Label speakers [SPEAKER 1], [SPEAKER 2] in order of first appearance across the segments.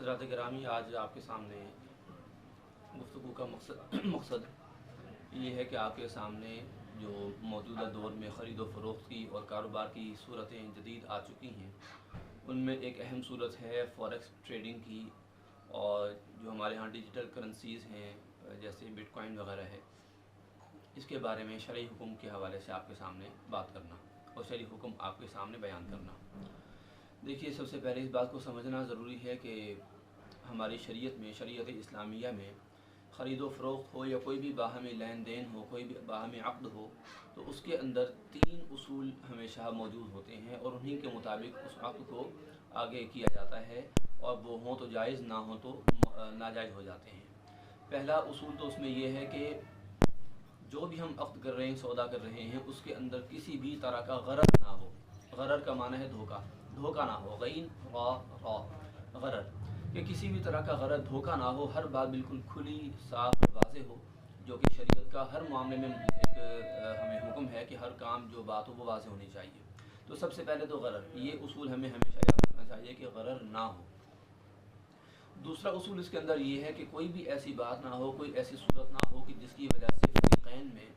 [SPEAKER 1] हज़रात गिरामी, आज आपके सामने गुफ्तगू का मकसद ये है कि आपके सामने जो मौजूदा दौर में ख़रीद व फ़रोख्त की और कारोबार की सूरतें जदीद आ चुकी हैं, उनमें एक अहम सूरत है फॉरेक्स ट्रेडिंग की। और जो हमारे यहाँ डिजिटल करेंसीज़ हैं जैसे बिटकॉइन वगैरह है, इसके बारे में शरई हुक्म के हवाले से आपके सामने बात करना और शरई हुक्म आपके सामने बयान करना। देखिए, सबसे पहले इस बात को समझना ज़रूरी है कि हमारी शरीयत में, शरीयत इस्लामिया में ख़रीद व फ़रोख्त हो या कोई भी बाहमी लेन देन हो, कोई भी बाहमी अक़्द हो, तो उसके अंदर 3 उसूल हमेशा मौजूद होते हैं और उन्हीं के मुताबिक उस अक़्द को आगे किया जाता है, और वो हों तो जायज़, ना हो तो नाजायज़ हो जाते हैं। पहला उसूल तो उसमें यह है कि जो भी हम अक़्द कर रहे हैं, सौदा कर रहे हैं, उसके अंदर किसी भी तरह का गरर ना हो। गरर का माना है धोखा, धोखा ना हो, गईन गरर, कि किसी भी तरह का गरर, धोखा ना हो। हर बात बिल्कुल खुली, साफ, वाज़ेह हो, जो कि शरीयत का हर मामले में एक हमें हुक्म है कि हर काम, जो बात हो, वो वाज़ेह होनी चाहिए। तो सबसे पहले तो गरर, ये उसूल हमें हमेशा याद रखना चाहिए कि गरर ना हो। दूसरा उसूल इसके अंदर ये है कि कोई भी ऐसी बात ना हो, कोई ऐसी सूरत ना हो कि जिसकी वजह से फ़रीक़ैन में,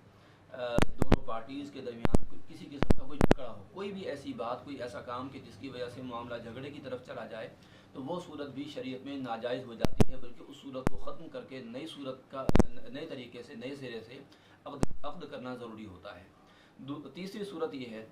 [SPEAKER 1] दोनों पार्टीज़ के दरमियान किसी किस्म का कोई झगड़ा हो। कोई भी ऐसी बात, कोई ऐसा काम कि जिसकी वजह से मामला झगड़े की तरफ चला जाए, तो वो सूरत भी शरीयत में नाजायज़ हो जाती है, बल्कि उस सूरत को ख़त्म करके नई सूरत का, नए तरीके से, नए सिरे से अक़्द करना ज़रूरी होता है। तीसरी सूरत ये है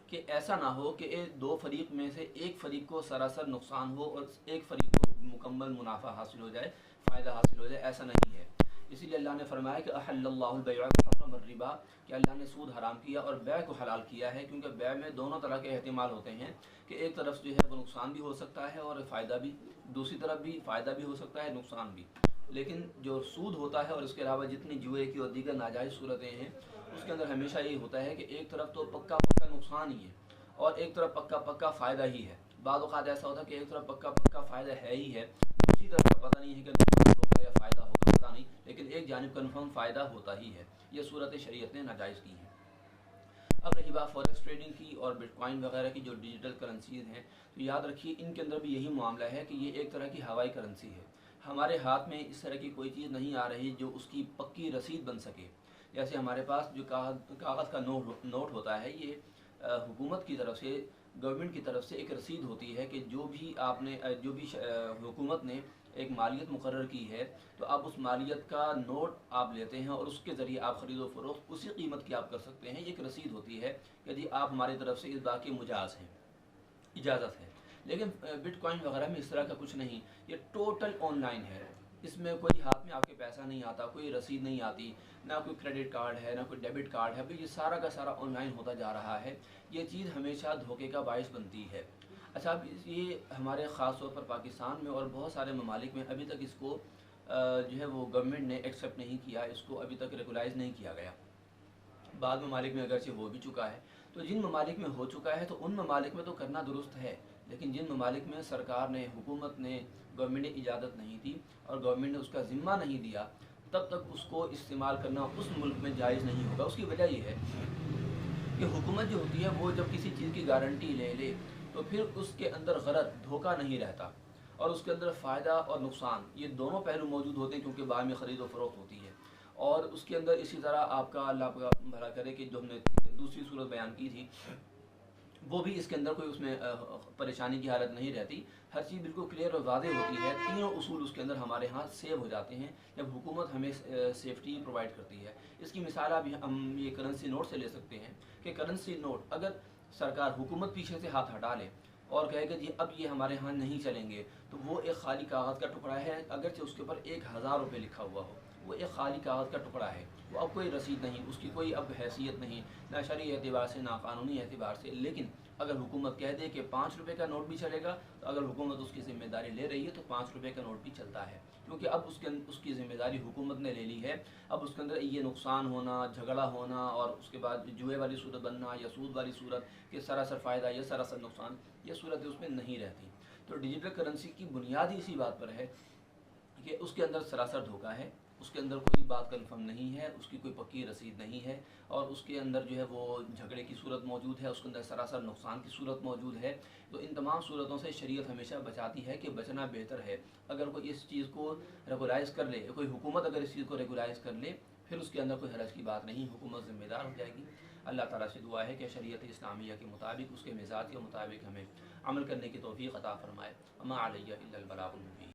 [SPEAKER 1] कि ऐसा ना हो कि दो फरीक में से एक फ़रीक को सरासर नुकसान हो और एक फ़रीक को मुकम्मल मुनाफा हासिल हो जाए, फ़ायदा हासिल हो जाए। ऐसा नहीं है। इसीलिए अल्लाह ने फरमाया कि अहल्लल्लाहुल बैअ व हर्रमर रिबा, कि अल्लाह ने सूद हराम किया और बैअ को हलाल किया है, क्योंकि बैअ में दोनों तरह के एहतिमाल होते हैं कि एक तरफ जो है वो नुकसान भी हो सकता है और फ़ायदा भी, दूसरी तरफ भी फ़ायदा भी हो सकता है, नुकसान भी। लेकिन जो सूद होता है और इसके अलावा जितनी जुए की और दीगर नाजायज़ सूरतें हैं, उसके अंदर हमेशा यही होता है कि एक तरफ तो पक्का पक्का नुकसान ही है और एक तरफ पक्का पक्का फ़ायदा ही है। बाद औक़ात ऐसा होता है कि एक तरफ पक्का पक्का फ़ायदा है ही है, दूसरी तरफ का पता नहीं है कि नुकसान होगा या फ़ायदा होगा, पता नहीं, लेकिन एक जानिब कन्फर्म फ़ायदा होता ही है। ये सूरत शरीयत ने नाजायज़ की हैं। अब रही बात फॉरेक्स ट्रेडिंग की और बिटकॉइन वगैरह की, जो डिजिटल करेंसीज हैं, तो याद रखिए इनके अंदर भी यही मामला है कि ये एक तरह की हवाई करेंसी है। हमारे हाथ में इस तरह की कोई चीज़ नहीं आ रही जो उसकी पक्की रसीद बन सके। जैसे हमारे पास जो कागज़ का नोट होता है, ये हुकूमत की तरफ से, गवर्नमेंट की तरफ से एक रसीद होती है कि जो भी आपने, जो भी हुकूमत ने एक मालियत मुकर्रर की है, तो आप उस मालियत का नोट आप लेते हैं और उसके ज़रिए आप ख़रीदो फ़रोख्त उसी कीमत की आप कर सकते हैं। एक रसीद होती है कि जी आप हमारी तरफ से इस बात के मुजाज़ हैं, इजाज़त है। लेकिन बिटकॉइन वगैरह में इस तरह का कुछ नहीं, ये टोटल ऑनलाइन है। इसमें कोई हाथ में आपके पैसा नहीं आता, कोई रसीद नहीं आती, ना कोई क्रेडिट कार्ड है, ना कोई डेबिट कार्ड है। भाई ये सारा का सारा ऑनलाइन होता जा रहा है। ये चीज़ हमेशा धोखे का बाइस बनती है। अच्छा, अब ये हमारे ख़ास तौर पर पाकिस्तान में और बहुत सारे ममालिक में अभी तक इसको जो है वो गवर्नमेंट ने एक्सेप्ट नहीं किया, इसको अभी तक रेगुलाइज़ नहीं किया गया। बाद ममालिक में अगरचे हो भी चुका है, तो जिन ममालिक में हो चुका है तो उन ममालिक में तो करना दुरुस्त है, लेकिन जिन ममालिक में सरकार ने, हुकूमत ने, गवर्नमेंट ने इजाज़त नहीं दी और गवर्नमेंट ने उसका ज़िम्मा नहीं दिया, तब तक उसको इस्तेमाल करना उस मुल्क में जायज़ नहीं होगा। उसकी वजह यह है कि हुकूमत जो होती है वो जब किसी चीज़ की गारंटी ले ले, तो फिर उसके अंदर गलत, धोखा नहीं रहता और उसके अंदर फ़ायदा और नुकसान, ये दोनों पहलू मौजूद होते हैं, क्योंकि बाहर में ख़रीद व फ़रोख्त होती है। और उसके अंदर इसी तरह आपका, अल्लाह आपका भला करे, कि जो हमने दूसरी सूरत बयान की थी, वो भी इसके अंदर कोई उसमें परेशानी की हालत नहीं रहती। हर चीज़ बिल्कुल क्लियर और वाज़ेह होती है। तीनों उसूल उसके अंदर हमारे यहाँ सेव हो जाते हैं जब हुकूमत हमें सेफ्टी प्रोवाइड करती है। इसकी मिसाल आप हम ये करेंसी नोट से ले सकते हैं कि करेंसी नोट अगर सरकार, हुकूमत पीछे से हाथ हटा ले और कहे कि जी अब ये हमारे यहाँ नहीं चलेंगे, तो वो एक खाली कागज़ का टुकड़ा है, अगरचे उसके ऊपर 1000 रुपये लिखा हुआ हो, वो एक खाली कागज़ का टुकड़ा है, वो अब कोई रसीद नहीं, उसकी कोई अब हैसियत नहीं, ना शरई एतबार से, ना कानूनी एतबार से। लेकिन अगर हुकूमत कह दे कि 5 रुपये का नोट भी चलेगा, तो अगर हुकूमत उसकी ज़िम्मेदारी ले रही है तो 5 रुपये का नोट भी चलता है, क्योंकि अब उसकी ज़िम्मेदारी हुकूमत ने ले ली है। अब उसके अंदर ये नुकसान होना, झगड़ा होना और उसके बाद जुए वाली सूरत बनना या सूद वाली सूरत कि सरासर फ़ायदा या सरासर नुकसान, ये सूरत उसमें नहीं रहती। तो डिजिटल करेंसी की बुनियाद ही इसी बात पर है कि उसके अंदर सरासर धोखा है, उसके अंदर कोई बात कन्फर्म नहीं है, उसकी कोई पक्की रसीद नहीं है, और उसके अंदर जो है वो झगड़े की सूरत मौजूद है, उसके अंदर सरासर नुकसान की सूरत मौजूद है। तो इन तमाम सूरतों से शरीयत हमेशा बचाती है कि बचना बेहतर है। अगर कोई इस चीज़ को रेगुलाइज़ कर ले, कोई हुकूमत अगर इस चीज़ को रेगुलाइज़ कर ले, फिर उसके अंदर कोई हरज की बात नहीं, हुकूमत ज़िम्मेदार हो जाएगी। अल्लाह ताला से दुआ है कि शरीयत इस्लामिया के मुताबिक, उसके मिजाज के मुताबिक हमें अमल करने की तौफीक अता फ़रमाए। अमा अलैया इल्लल बलागुल मुबीन।